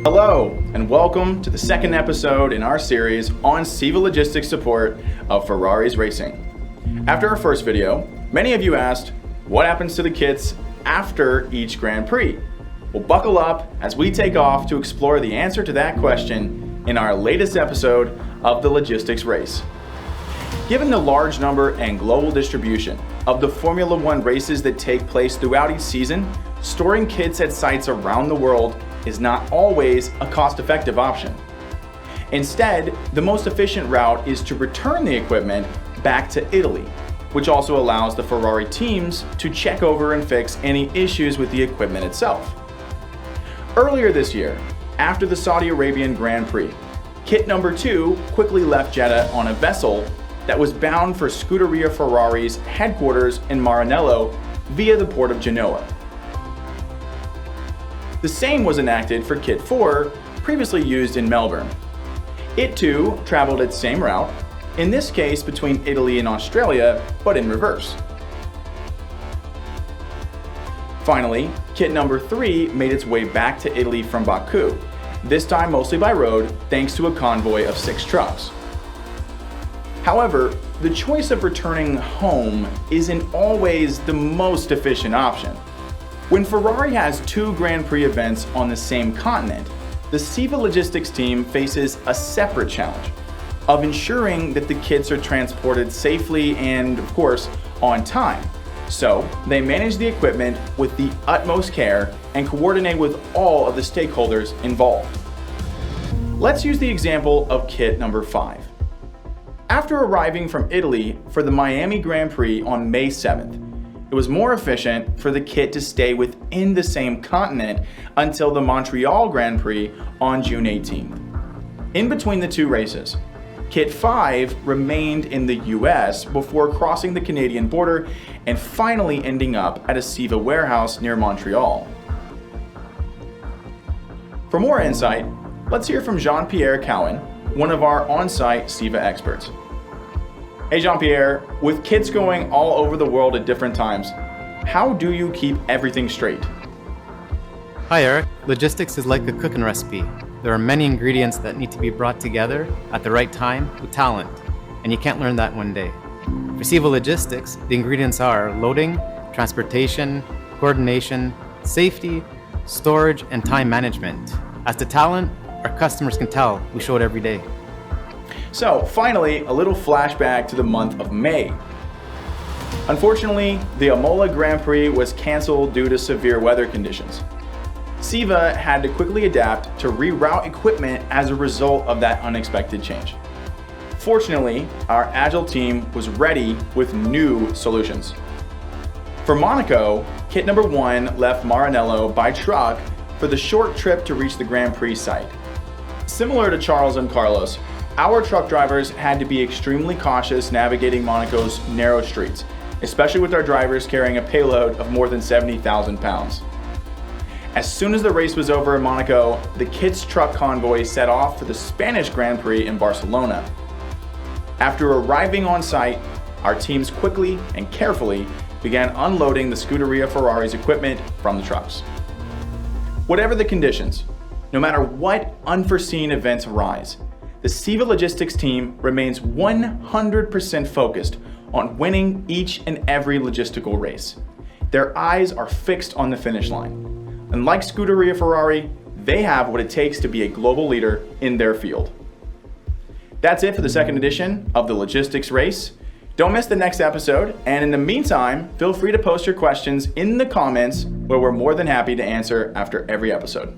Hello, and welcome to the second episode in our series on SIVA logistics support of Ferrari's racing. After our first video, many of you asked, what happens to the kits after each Grand Prix? Well, buckle up as we take off to explore the answer to that question in our latest episode of the logistics race. Given the large number and global distribution of the Formula One races that take place throughout each season, storing kits at sites around the world is not always a cost-effective option. Instead, the most efficient route is to return the equipment back to Italy, which also allows the Ferrari teams to check over and fix any issues with the equipment itself. Earlier this year, after the Saudi Arabian Grand Prix, kit number 2 quickly left Jeddah on a vessel that was bound for Scuderia Ferrari's headquarters in Maranello via the port of Genoa. The same was enacted for kit 4, previously used in Melbourne. It too traveled its same route, in this case between Italy and Australia, but in reverse. Finally, kit number 3 made its way back to Italy from Baku, this time mostly by road thanks to a convoy of 6 trucks. However, the choice of returning home isn't always the most efficient option. When Ferrari has 2 Grand Prix events on the same continent, the SIVA logistics team faces a separate challenge of ensuring that the kits are transported safely and, of course, on time. So, they manage the equipment with the utmost care and coordinate with all of the stakeholders involved. Let's use the example of kit number 5. After arriving from Italy for the Miami Grand Prix on May 7th, it was more efficient for the kit to stay within the same continent until the Montreal Grand Prix on June 18th. In between the 2 races, Kit 5 remained in the US before crossing the Canadian border and finally ending up at a SIVA warehouse near Montreal. For more insight, let's hear from Jean-Pierre Cowan, one of our on-site SIVA experts. Hey Jean-Pierre, with kits going all over the world at different times, how do you keep everything straight? Hi Eric, logistics is like a cooking recipe. There are many ingredients that need to be brought together at the right time with talent, and you can't learn that one day. For SIVA Logistics, the ingredients are loading, transportation, coordination, safety, storage, and time management. As to talent, our customers can tell we show it every day. So finally, a little flashback to the month of May. Unfortunately, the Imola Grand Prix was canceled due to severe weather conditions. SIVA had to quickly adapt to reroute equipment as a result of that unexpected change. Fortunately, our agile team was ready with new solutions. For Monaco, kit number 1 left Maranello by truck for the short trip to reach the Grand Prix site. Similar to Charles and Carlos, our truck drivers had to be extremely cautious navigating Monaco's narrow streets, especially with our drivers carrying a payload of more than 70,000 pounds. As soon as the race was over in Monaco, the kits truck convoy set off for the Spanish Grand Prix in Barcelona. After arriving on site, our teams quickly and carefully began unloading the Scuderia Ferrari's equipment from the trucks. Whatever the conditions, no matter what unforeseen events arise, the SIVA Logistics team remains 100% focused on winning each and every logistical race. Their eyes are fixed on the finish line. And like Scuderia Ferrari, they have what it takes to be a global leader in their field. That's it for the second edition of the Logistics Race. Don't miss the next episode, and in the meantime, feel free to post your questions in the comments where we're more than happy to answer after every episode.